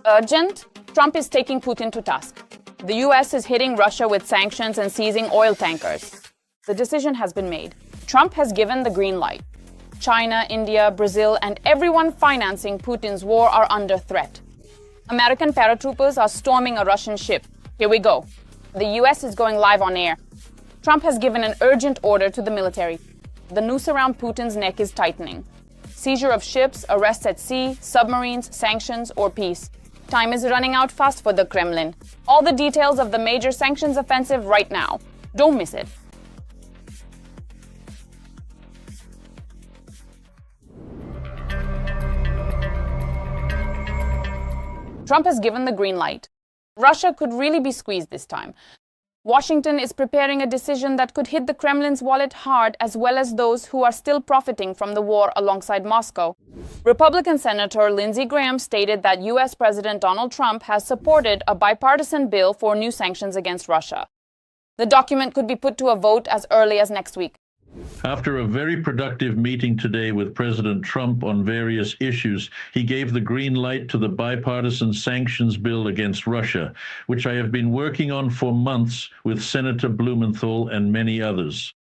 Urgent? Trump is taking Putin to task. The US is hitting Russia with sanctions and seizing oil tankers. The decision has been made. Trump has given the green light. China, India, Brazil, and everyone financing Putin's war are under threat. American paratroopers are storming a Russian ship. Here we go. The US is going live on air. Trump has given an urgent order to the military. The noose around Putin's neck is tightening. Seizure of ships, arrests at sea, submarines, sanctions, or peace. Time is running out fast for the Kremlin. All the details of the major sanctions offensive right now. Don't miss it. Trump has given the green light. Russia could really be squeezed this time. Washington is preparing a decision that could hit the Kremlin's wallet hard, as well as those who are still profiting from the war alongside Moscow. Republican Senator Lindsey Graham stated that US President Donald Trump has supported a bipartisan bill for new sanctions against Russia. The document could be put to a vote as early as next week. After a very productive meeting today with President Trump on various issues, he gave the green light to the bipartisan sanctions bill against Russia, which I have been working on for months with Senator Blumenthal and many others.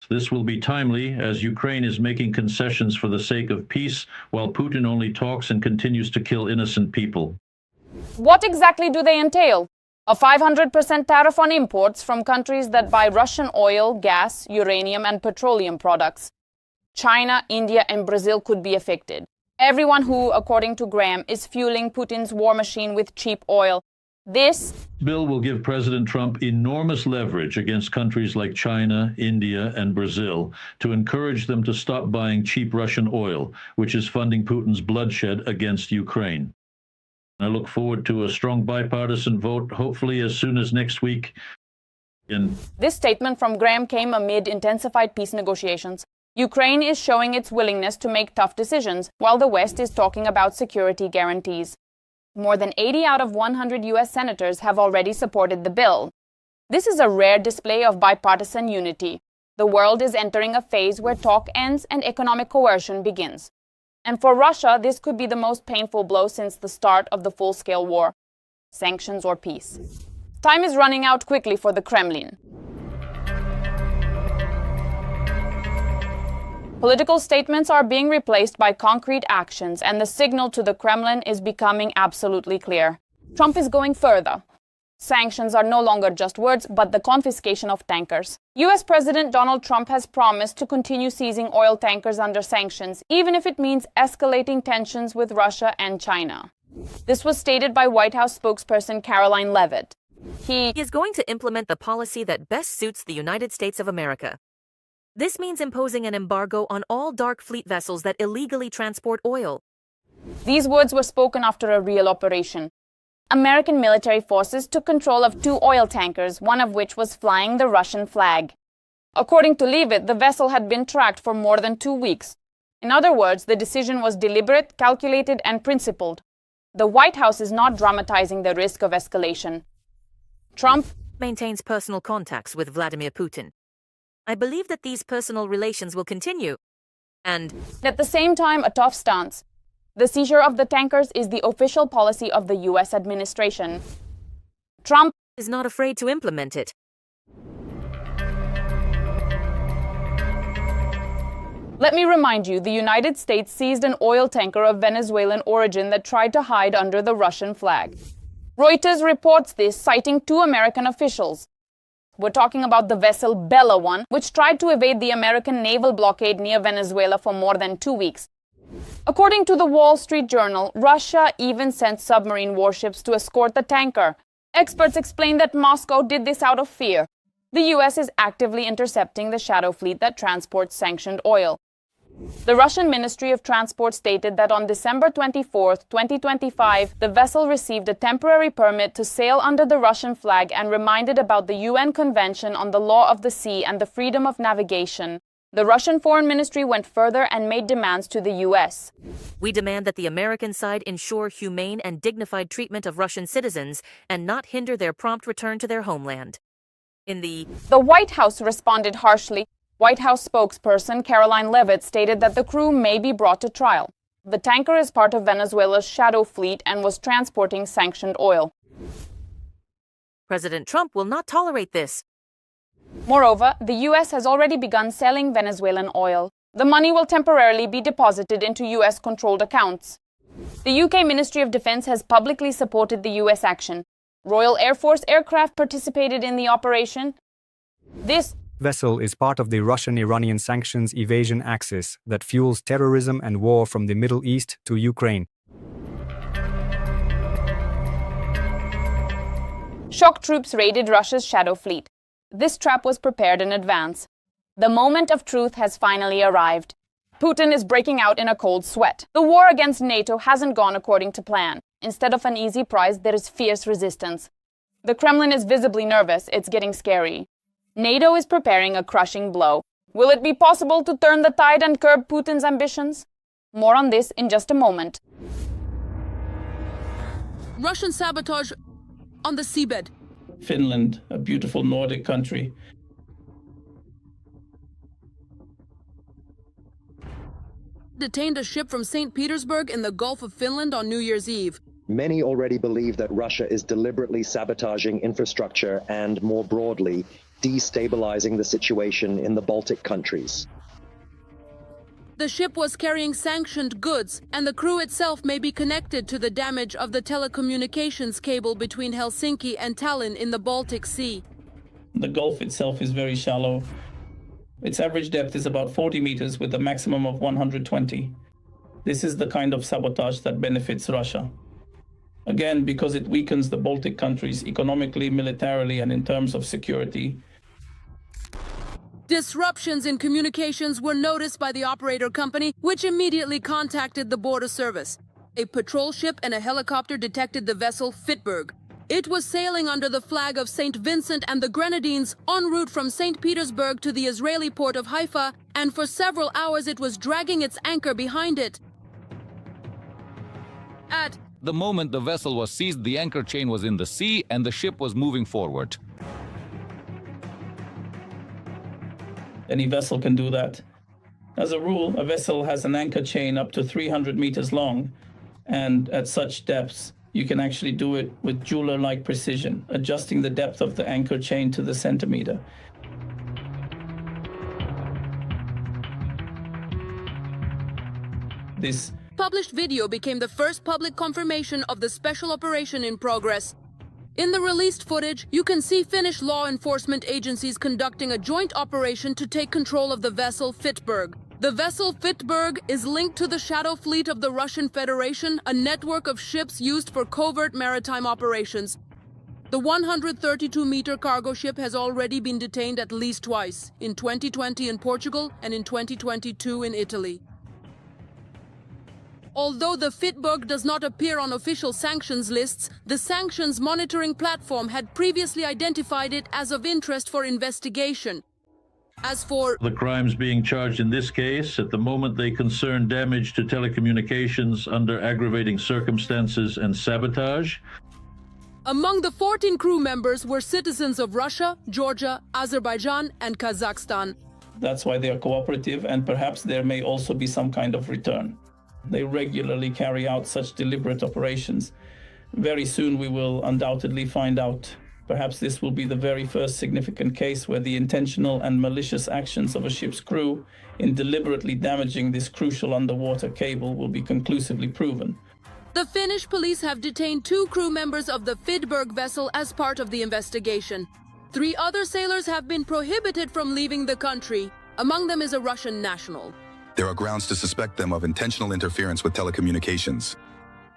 This will be timely, as Ukraine is making concessions for the sake of peace, while Putin only talks and continues to kill innocent people. What exactly do they entail? A 500% tariff on imports from countries that buy Russian oil, gas, uranium, and petroleum products. China, India, and Brazil could be affected. Everyone who, according to Graham, is fueling Putin's war machine with cheap oil. This bill will give President Trump enormous leverage against countries like China, India, and Brazil to encourage them to stop buying cheap Russian oil, which is funding Putin's bloodshed against Ukraine. I look forward to a strong bipartisan vote, hopefully as soon as next week. This statement from Graham came amid intensified peace negotiations. Ukraine is showing its willingness to make tough decisions, while the West is talking about security guarantees. More than 80 out of 100 US senators have already supported the bill. This is a rare display of bipartisan unity. The world is entering a phase where talk ends and economic coercion begins. And for Russia, this could be the most painful blow since the start of the full-scale war. Sanctions or peace. Time is running out quickly for the Kremlin. Political statements are being replaced by concrete actions, and the signal to the Kremlin is becoming absolutely clear. Trump is going further. Sanctions are no longer just words, but the confiscation of tankers. US President Donald Trump has promised to continue seizing oil tankers under sanctions, even if it means escalating tensions with Russia and China. This was stated by White House spokesperson Caroline Leavitt. He is going to implement the policy that best suits the United States of America. This means imposing an embargo on all dark fleet vessels that illegally transport oil. These words were spoken after a real operation. American military forces took control of 2 oil tankers, one of which was flying the Russian flag. According to Leavitt, the vessel had been tracked for more than 2 weeks. In other words, the decision was deliberate, calculated, and principled. The White House is not dramatizing the risk of escalation. Trump maintains personal contacts with Vladimir Putin. I believe that these personal relations will continue. And at the same time, a tough stance. The seizure of the tankers is the official policy of the US administration. Trump is not afraid to implement it. Let me remind you, the United States seized an oil tanker of Venezuelan origin that tried to hide under the Russian flag. Reuters reports this, citing 2 American officials. We're talking about the vessel Bella 1, which tried to evade the American naval blockade near Venezuela for more than 2 weeks. According to the Wall Street Journal, Russia even sent submarine warships to escort the tanker. Experts explain that Moscow did this out of fear. The US is actively intercepting the shadow fleet that transports sanctioned oil. The Russian Ministry of Transport stated that on December 24, 2025, the vessel received a temporary permit to sail under the Russian flag and reminded about the UN Convention on the Law of the Sea and the Freedom of Navigation. The Russian Foreign Ministry went further and made demands to the U.S. We demand that the American side ensure humane and dignified treatment of Russian citizens and not hinder their prompt return to their homeland. The White House responded harshly. White House spokesperson Caroline Leavitt stated that the crew may be brought to trial. The tanker is part of Venezuela's shadow fleet and was transporting sanctioned oil. President Trump will not tolerate this. Moreover, the US has already begun selling Venezuelan oil. The money will temporarily be deposited into US-controlled accounts. The UK Ministry of Defense has publicly supported the US action. Royal Air Force aircraft participated in the operation. This vessel is part of the Russian-Iranian sanctions evasion axis that fuels terrorism and war from the Middle East to Ukraine. Shock troops raided Russia's shadow fleet. This trap was prepared in advance. The moment of truth has finally arrived. Putin is breaking out in a cold sweat. The war against NATO hasn't gone according to plan. Instead of an easy prize, there is fierce resistance. The Kremlin is visibly nervous. It's getting scary. NATO is preparing a crushing blow. Will it be possible to turn the tide and curb Putin's ambitions? More on this in just a moment. Russian sabotage on the seabed. Finland, a beautiful Nordic country. Detained a ship from St. Petersburg in the Gulf of Finland on New Year's Eve. Many already believe that Russia is deliberately sabotaging infrastructure and, more broadly, destabilizing the situation in the Baltic countries. The ship was carrying sanctioned goods, and the crew itself may be connected to the damage of the telecommunications cable between Helsinki and Tallinn in the Baltic Sea. The Gulf itself is very shallow. Its average depth is about 40 meters with a maximum of 120. This is the kind of sabotage that benefits Russia. Again, because it weakens the Baltic countries economically, militarily, and in terms of security. Disruptions in communications were noticed by the operator company, which immediately contacted the border service. A patrol ship and a helicopter detected the vessel Fitberg. It was sailing under the flag of St. Vincent and the Grenadines en route from St. Petersburg to the Israeli port of Haifa, and for several hours it was dragging its anchor behind it. At the moment the vessel was seized, the anchor chain was in the sea and the ship was moving forward. Any vessel can do that. As a rule, a vessel has an anchor chain up to 300 meters long, and at such depths, you can actually do it with jeweler-like precision, adjusting the depth of the anchor chain to the centimeter. This published video became the first public confirmation of the special operation in progress. In the released footage, you can see Finnish law enforcement agencies conducting a joint operation to take control of the vessel Fitberg. The vessel Fitberg is linked to the shadow fleet of the Russian Federation, a network of ships used for covert maritime operations. The 132-meter cargo ship has already been detained at least twice, in 2020 in Portugal and in 2022 in Italy. Although the Fitberg does not appear on official sanctions lists, the sanctions monitoring platform had previously identified it as of interest for investigation. As for the crimes being charged in this case, at the moment they concern damage to telecommunications under aggravating circumstances and sabotage. Among the 14 crew members were citizens of Russia, Georgia, Azerbaijan, and Kazakhstan. That's why they are cooperative, and perhaps there may also be some kind of return. They regularly carry out such deliberate operations. Very soon we will undoubtedly find out. Perhaps this will be the very first significant case where the intentional and malicious actions of a ship's crew in deliberately damaging this crucial underwater cable will be conclusively proven. The Finnish police have detained 2 crew members of the Fitberg vessel as part of the investigation. 3 other sailors have been prohibited from leaving the country. Among them is a Russian national. There are grounds to suspect them of intentional interference with telecommunications.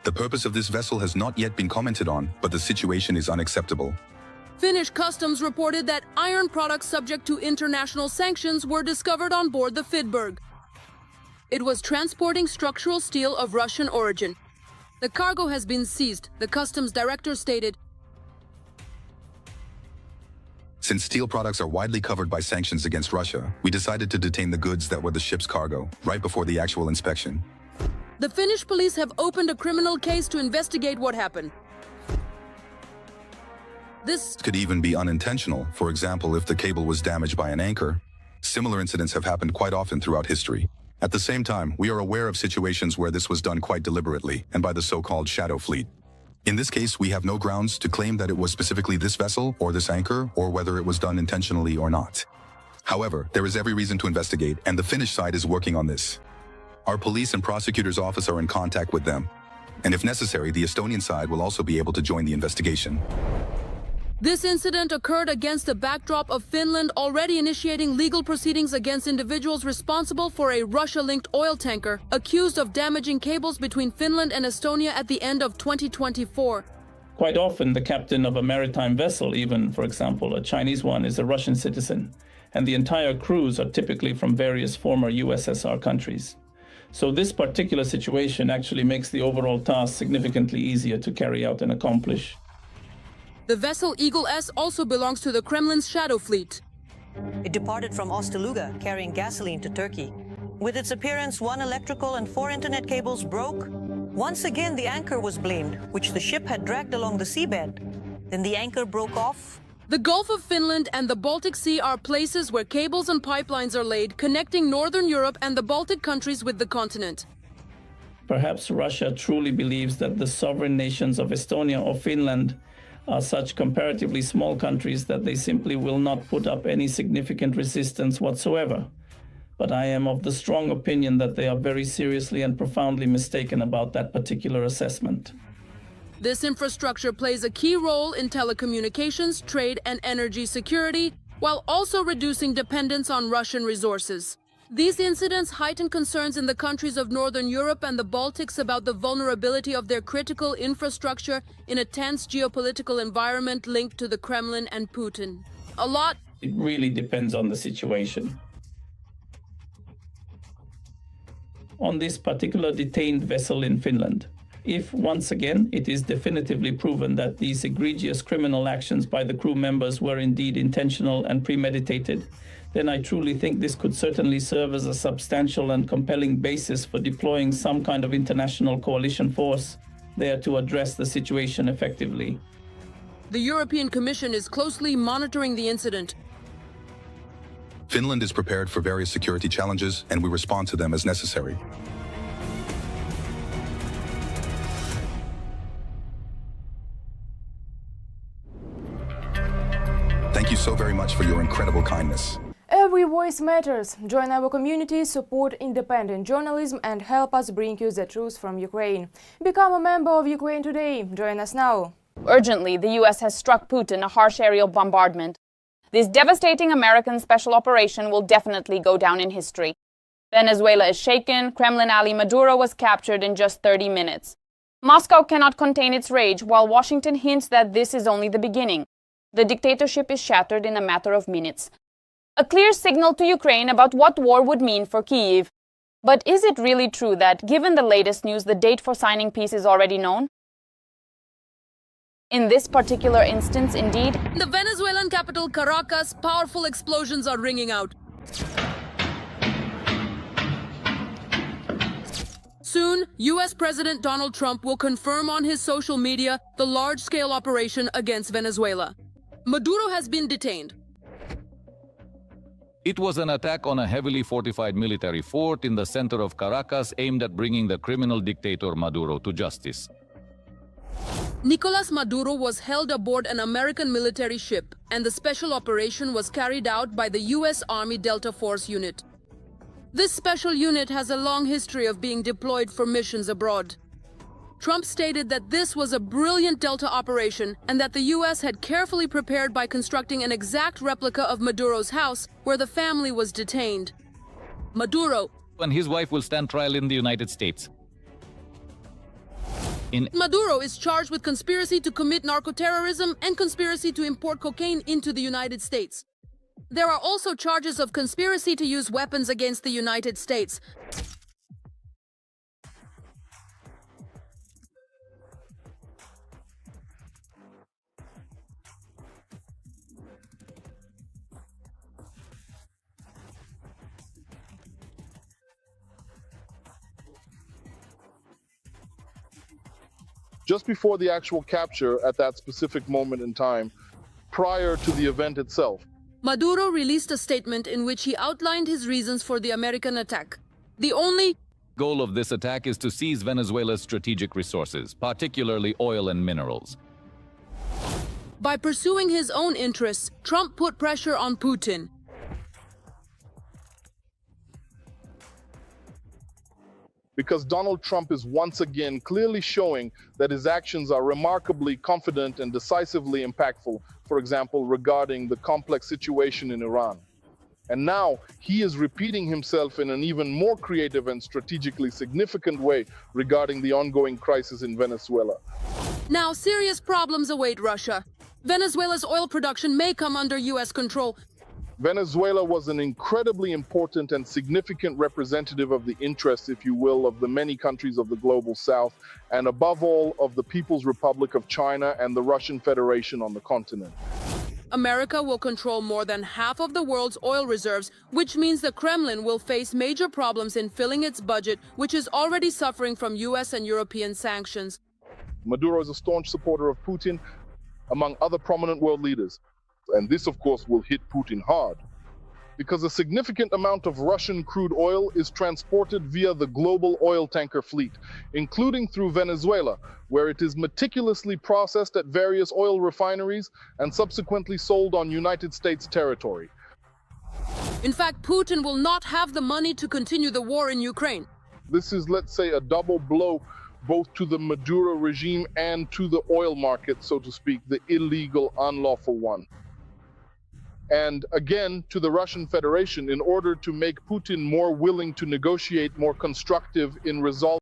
The purpose of this vessel has not yet been commented on, but the situation is unacceptable. Finnish customs reported that iron products subject to international sanctions were discovered on board the Fitberg. It was transporting structural steel of Russian origin. The cargo has been seized, the customs director stated. Since steel products are widely covered by sanctions against Russia, we decided to detain the goods that were the ship's cargo, right before the actual inspection. The Finnish police have opened a criminal case to investigate what happened. This could even be unintentional, for example, if the cable was damaged by an anchor. Similar incidents have happened quite often throughout history. At the same time, we are aware of situations where this was done quite deliberately and by the so-called shadow fleet. In this case, we have no grounds to claim that it was specifically this vessel or this anchor or whether it was done intentionally or not. However, there is every reason to investigate, and the Finnish side is working on this. Our police and prosecutor's office are in contact with them, and if necessary, the Estonian side will also be able to join the investigation. This incident occurred against the backdrop of Finland already initiating legal proceedings against individuals responsible for a Russia-linked oil tanker accused of damaging cables between Finland and Estonia at the end of 2024. Quite often, the captain of a maritime vessel, even, for example, a Chinese one, is a Russian citizen, and the entire crews are typically from various former USSR countries. So this particular situation actually makes the overall task significantly easier to carry out and accomplish. The vessel Eagle S also belongs to the Kremlin's shadow fleet. It departed from Ostaluga carrying gasoline to Turkey. With its appearance, 1 electrical and 4 internet cables broke. Once again, the anchor was blamed, which the ship had dragged along the seabed. Then the anchor broke off. The Gulf of Finland and the Baltic Sea are places where cables and pipelines are laid, connecting Northern Europe and the Baltic countries with the continent. Perhaps Russia truly believes that the sovereign nations of Estonia or Finland are such comparatively small countries that they simply will not put up any significant resistance whatsoever. But I am of the strong opinion that they are very seriously and profoundly mistaken about that particular assessment. This infrastructure plays a key role in telecommunications, trade, and energy security, while also reducing dependence on Russian resources. These incidents heighten concerns in the countries of Northern Europe and the Baltics about the vulnerability of their critical infrastructure in a tense geopolitical environment linked to the Kremlin and Putin. It really depends on the situation. On this particular detained vessel in Finland, if, once again, it is definitively proven that these egregious criminal actions by the crew members were indeed intentional and premeditated, then I truly think this could certainly serve as a substantial and compelling basis for deploying some kind of international coalition force there to address the situation effectively. The European Commission is closely monitoring the incident. Finland is prepared for various security challenges, and we respond to them as necessary. Thank you so very much for your incredible kindness. Every voice matters. Join our community, support independent journalism and help us bring you the truth from Ukraine. Become a member of Ukraine Today. Join us now. Urgently, the US has struck Putin a harsh aerial bombardment. This devastating American special operation will definitely go down in history. Venezuela is shaken. Kremlin ally Maduro was captured in just 30 minutes. Moscow cannot contain its rage, while Washington hints that this is only the beginning. The dictatorship is shattered in a matter of minutes. A clear signal to Ukraine about what war would mean for Kyiv. But is it really true that, given the latest news, the date for signing peace is already known? In this particular instance, indeed, In the Venezuelan capital Caracas, powerful explosions are ringing out. Soon, US President Donald Trump will confirm on his social media the large-scale operation against Venezuela. Maduro has been detained. It was an attack on a heavily fortified military fort in the center of Caracas aimed at bringing the criminal dictator Maduro to justice. Nicolas Maduro was held aboard an American military ship, and the special operation was carried out by the US Army Delta Force unit. This special unit has a long history of being deployed for missions abroad. Trump stated that this was a brilliant Delta operation and that the US had carefully prepared by constructing an exact replica of Maduro's house where the family was detained. Maduro And his wife will stand trial in the United States. Maduro is charged with conspiracy to commit narcoterrorism and conspiracy to import cocaine into the United States. There are also charges of conspiracy to use weapons against the United States. Just before the actual capture at that specific moment in time, prior to the event itself, Maduro released a statement in which he outlined his reasons for the American attack. The only goal of this attack is to seize Venezuela's strategic resources, particularly oil and minerals. By pursuing his own interests, Trump put pressure on Putin. Because Donald Trump is once again clearly showing that his actions are remarkably confident and decisively impactful, for example, regarding the complex situation in Iran. And now he is repeating himself in an even more creative and strategically significant way regarding the ongoing crisis in Venezuela. Now serious problems await Russia. Venezuela's oil production may come under U.S. control. Venezuela was an incredibly important and significant representative of the interests, if you will, of the many countries of the global south, and above all, of the People's Republic of China and the Russian Federation on the continent. America will control more than half of the world's oil reserves, which means the Kremlin will face major problems in filling its budget, which is already suffering from U.S. and European sanctions. Maduro is a staunch supporter of Putin, among other prominent world leaders. And this, of course, will hit Putin hard, because a significant amount of Russian crude oil is transported via the global oil tanker fleet, including through Venezuela, where it is meticulously processed at various oil refineries and subsequently sold on United States territory. In fact, Putin will not have the money to continue the war in Ukraine. This is, let's say, a double blow both to the Maduro regime and to the oil market, so to speak, the illegal, unlawful one. And again, to the Russian Federation, in order to make Putin more willing to negotiate, more constructive in resolving